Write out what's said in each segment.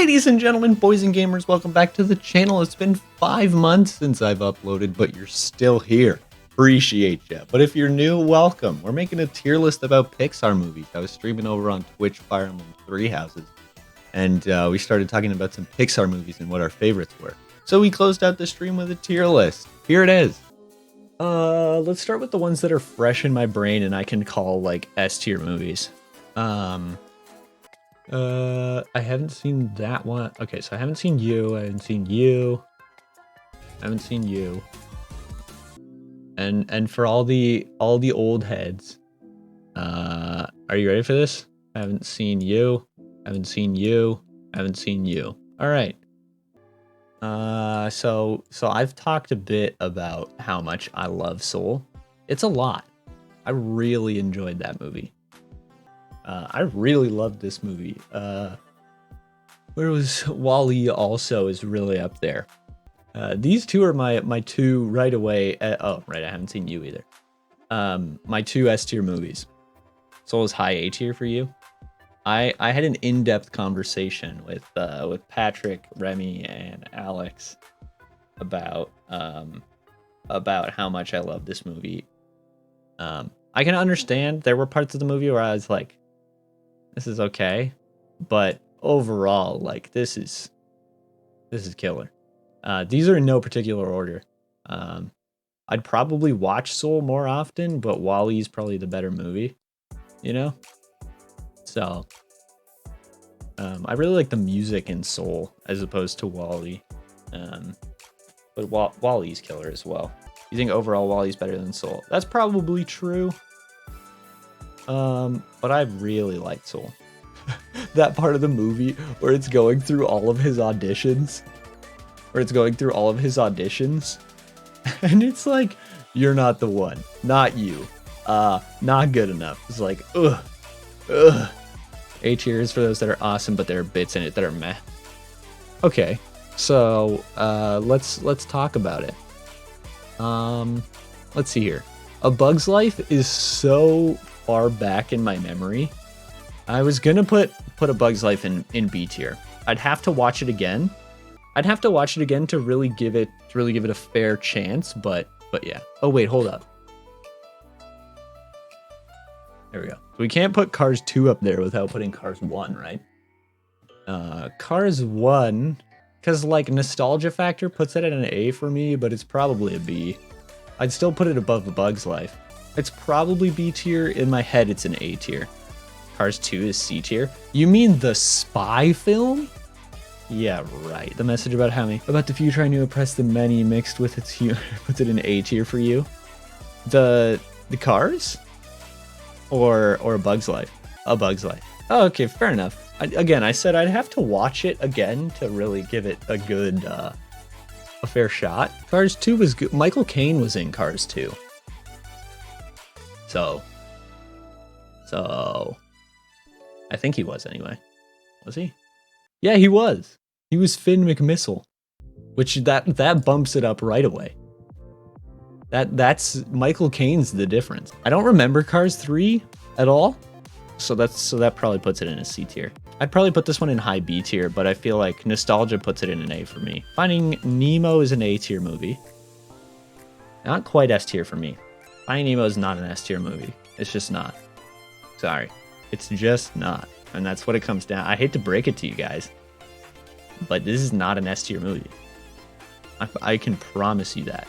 Ladies and gentlemen, boys and gamers, welcome back to the channel. It's been 5 months since I've uploaded, but you're still here. Appreciate ya. But if you're new, welcome. We're making a tier list about Pixar movies. I was streaming over on Twitch, Fire Emblem Three Houses, and we started talking about some Pixar movies and what our favorites were. So we closed out the stream with a tier list. Here it is. Let's start with the ones that are fresh in my brain and I can call like S tier movies. I haven't seen that one. Okay, so I haven't seen you. I haven't seen you. I haven't seen you. And for all the old heads, are you ready for this? I haven't seen you. I haven't seen you. I haven't seen you. All right. So I've talked a bit about how much I love Soul. It's a lot. I really enjoyed that movie. I really loved this movie. Where was WALL-E also is really up there. These two are my two right away. Oh, right, I haven't seen you either. My two S tier movies. Soul is high A tier for you. I had an in-depth conversation with Patrick, Remy, and Alex about how much I love this movie. I can understand there were parts of the movie where I was like, this is okay, but overall, like this is killer. These are in no particular order. I'd probably watch Soul more often, but WALL-E is probably the better movie, you know? So, I really like the music in Soul as opposed to WALL-E. But WALL-E's killer as well. You think overall WALL-E's better than Soul? That's probably true. But I really liked Soul. That part of the movie where it's going through all of his auditions. And it's like, you're not the one. Not you. Not good enough. It's like, ugh. A tier is for those that are awesome, but there are bits in it that are meh. Okay, so let's talk about it. Let's see here. A Bug's Life is so far back in my memory. I was gonna put A Bug's Life in B tier. I'd have to watch it again. To really give it a fair chance, but yeah. Oh wait, hold up. There we go. So we can't put Cars 2 up there without putting Cars 1, right? Cars 1, because like nostalgia factor puts it at an A for me, but it's probably a B. I'd still put it above A Bug's Life. It's probably B tier. In my head, it's an A tier. Cars 2 is C tier. You mean the spy film? Yeah, right. The message about the future trying to oppress the many mixed with its humor puts it in A tier for you. The Cars? Or A Bug's Life? A Bug's Life. Oh, okay, fair enough. I said I'd have to watch it again to really give it a good, a fair shot. Cars 2 was good. Michael Caine was in Cars 2. So I think he was anyway. Was he? Yeah, he was. He was Finn McMissile, which that bumps it up right away. That's Michael Caine's the difference. I don't remember Cars 3 at all, so that probably puts it in a C tier. I'd probably put this one in high B tier, but I feel like nostalgia puts it in an A for me. Finding Nemo is an A tier movie. Not quite S tier for me. Finding Nemo is not an S tier movie. It's just not. Sorry. It's just not. And that's what it comes down. I hate to break it to you guys, but this is not an S tier movie. I can promise you that.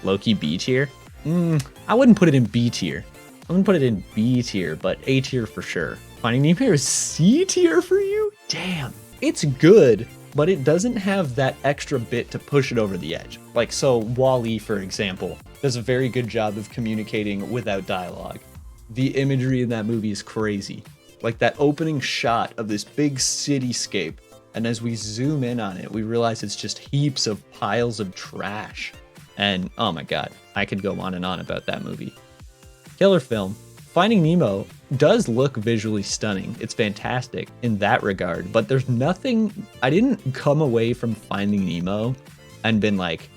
Loki B tier? I wouldn't put it in B tier. I wouldn't put it in B tier, but A tier for sure. Finding Nemo is C tier for you? Damn. It's good, but it doesn't have that extra bit to push it over the edge. Like, so WALL-E, for example, does a very good job of communicating without dialogue. The imagery in that movie is crazy. Like that opening shot of this big cityscape, and as we zoom in on it, we realize it's just heaps of piles of trash. And oh my god, I could go on and on about that movie. Killer film. Finding Nemo does look visually stunning. It's fantastic in that regard, but there's nothing. I didn't come away from Finding Nemo and been like,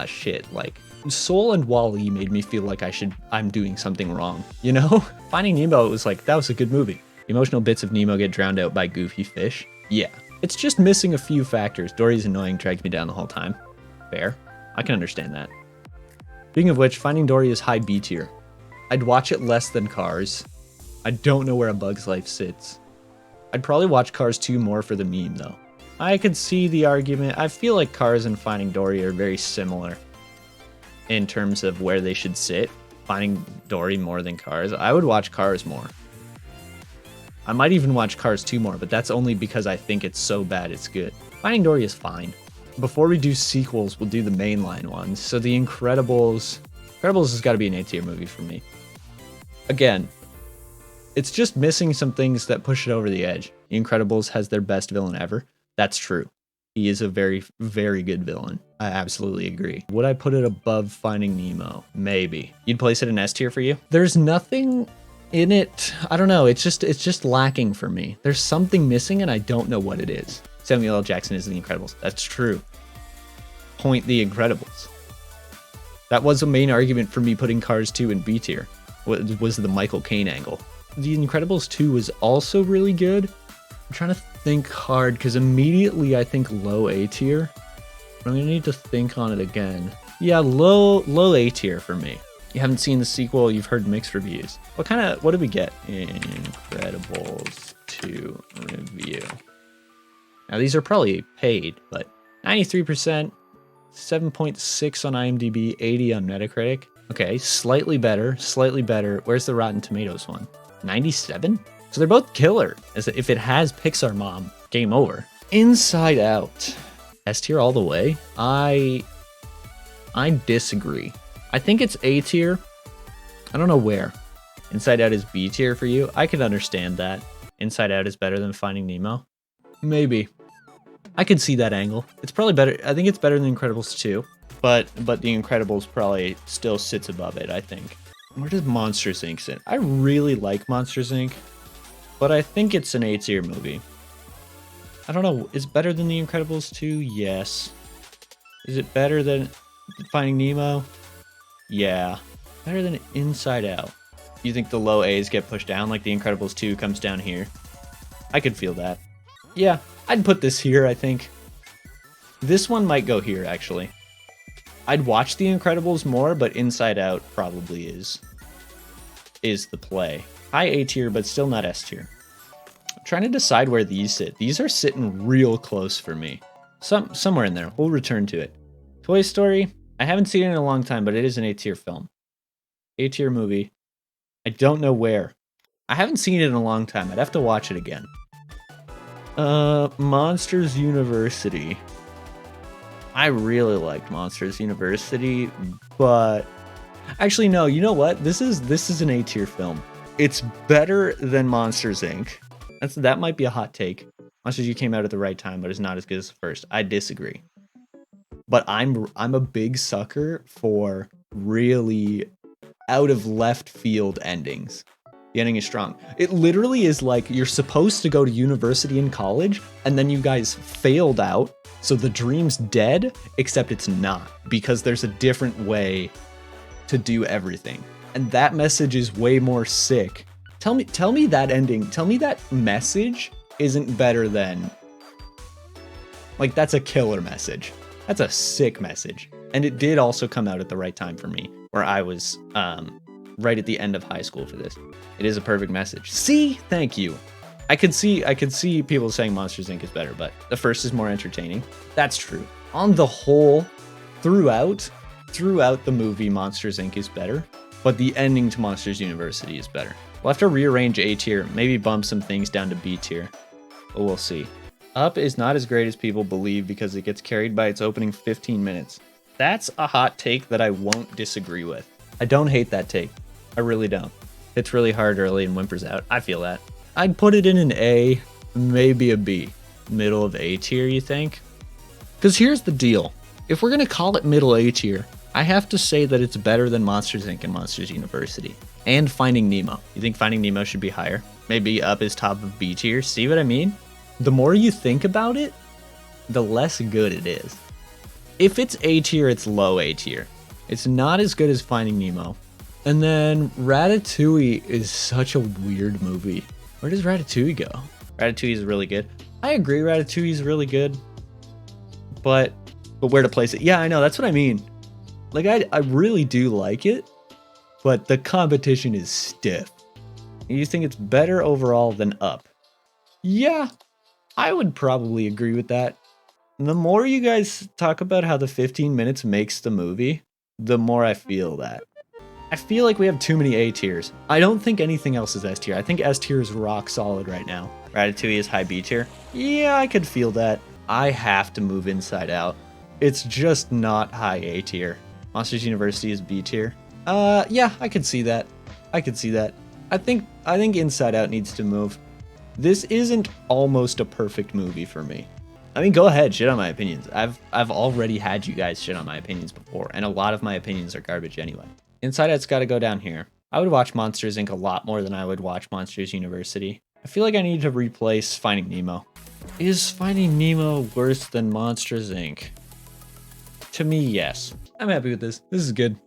shit, like Soul and WALL-E made me feel like I'm doing something wrong, you know? Finding Nemo, it was like, that was a good movie. Emotional bits of Nemo get drowned out by goofy fish. Yeah, It's just missing a few factors. Dory's annoying, dragged me down the whole time. Fair. I can understand that. Speaking of which, Finding Dory is high B tier. I'd watch it less than Cars. I don't know where A Bug's Life sits. I'd probably watch Cars 2 more for the meme, though. I could see the argument. I feel like Cars and Finding Dory are very similar in terms of where they should sit. Finding Dory more than Cars. I would watch Cars more. I might even watch Cars 2 more, but that's only because I think it's so bad it's good. Finding Dory is fine. Before we do sequels, we'll do the mainline ones. So The Incredibles... Incredibles has got to be an A tier movie for me. Again, it's just missing some things that push it over the edge. The Incredibles has their best villain ever. That's true. He is a very, very good villain. I absolutely agree. Would I put it above Finding Nemo? Maybe. You'd place it in S tier for you? There's nothing in it. I don't know. It's just lacking for me. There's something missing and I don't know what it is. Samuel L. Jackson is The Incredibles. That's true. Point The Incredibles. That was a main argument for me putting Cars 2 in B tier. Was the Michael Caine angle. The Incredibles 2 was also really good. I'm trying to think hard because immediately I think low A tier. But I'm gonna need to think on it again. Yeah, low A tier for me. You haven't seen the sequel, you've heard mixed reviews. What did we get in Incredibles 2 review? Now these are probably paid, but 93%, 7.6 on IMDb, 80 on Metacritic. Okay, slightly better. Where's the Rotten Tomatoes one? 97? So they're both killer. As if it has Pixar mom, game over. Inside Out. S tier all the way? I disagree. I think it's A tier. I don't know where. Inside Out is B tier for you. I can understand that. Inside Out is better than Finding Nemo. Maybe. I could see that angle. It's probably better. I think it's better than Incredibles 2. But The Incredibles probably still sits above it, I think. Where does Monsters, Inc. sit? I really like Monsters, Inc., but I think it's an A tier movie. I don't know. Is it better than The Incredibles 2? Yes. Is it better than Finding Nemo? Yeah. Better than Inside Out. You think the low A's get pushed down like The Incredibles 2 comes down here? I could feel that. Yeah, I'd put this here, I think. This one might go here, actually. I'd watch The Incredibles more, but Inside Out probably is the play. High A tier, but still not S tier. I'm trying to decide where these sit. These are sitting real close for me. Somewhere in there. We'll return to it. Toy Story. I haven't seen it in a long time, but it is an A tier film. A tier movie. I don't know where. I haven't seen it in a long time. I'd have to watch it again. Monsters University. I really liked Monsters University, but actually no, you know what? This is an A tier film. It's better than Monsters Inc. That might be a hot take. Monsters U came out at the right time, but it's not as good as the first. I disagree. But I'm a big sucker for really out of left field endings. The ending is strong. It literally is like you're supposed to go to university and college, and then you guys failed out, so the dream's dead, except it's not, because there's a different way to do everything. And that message is way more sick. Tell me that ending, tell me that message isn't better than... Like, that's a killer message. That's a sick message. And it did also come out at the right time for me, where I was right at the end of high school for this. It is a perfect message. See? Thank you. I could see people saying Monsters Inc. is better, but the first is more entertaining. That's true. On the whole, throughout the movie, Monsters Inc. is better, but the ending to Monsters University is better. We'll have to rearrange A tier, maybe bump some things down to B tier, but we'll see. Up is not as great as people believe because it gets carried by its opening 15 minutes. That's a hot take that I won't disagree with. I don't hate that take. I really don't. It's really hard early and whimpers out. I feel that. I'd put it in an A, maybe a B. Middle of A tier, you think? Because here's the deal. If we're going to call it middle A tier, I have to say that it's better than Monsters Inc. and Monsters University. And Finding Nemo. You think Finding Nemo should be higher? Maybe Up is top of B tier. See what I mean? The more you think about it, the less good it is. If it's A tier, it's low A tier. It's not as good as Finding Nemo. And then Ratatouille is such a weird movie. Where does Ratatouille go? Ratatouille is really good. I agree Ratatouille is really good, but where to place it? Yeah, I know, that's what I mean. Like, I really do like it, but the competition is stiff. You think it's better overall than Up? Yeah, I would probably agree with that. The more you guys talk about how the 15 minutes makes the movie, the more I feel that. I feel like we have too many A tiers. I don't think anything else is S tier. I think S tier is rock solid right now. Ratatouille is high B tier. Yeah, I could feel that. I have to move Inside Out. It's just not high A tier. Monsters University is B tier. Yeah, I could see that. I could see that. I think Inside Out needs to move. This isn't almost a perfect movie for me. I mean, go ahead, shit on my opinions. I've already had you guys shit on my opinions before, and a lot of my opinions are garbage anyway. Inside Out's got to go down here. I would watch Monsters Inc. a lot more than I would watch Monsters University. I feel like I need to replace Finding Nemo. Is Finding Nemo worse than Monsters Inc? To me, yes. I'm happy with this. This is good.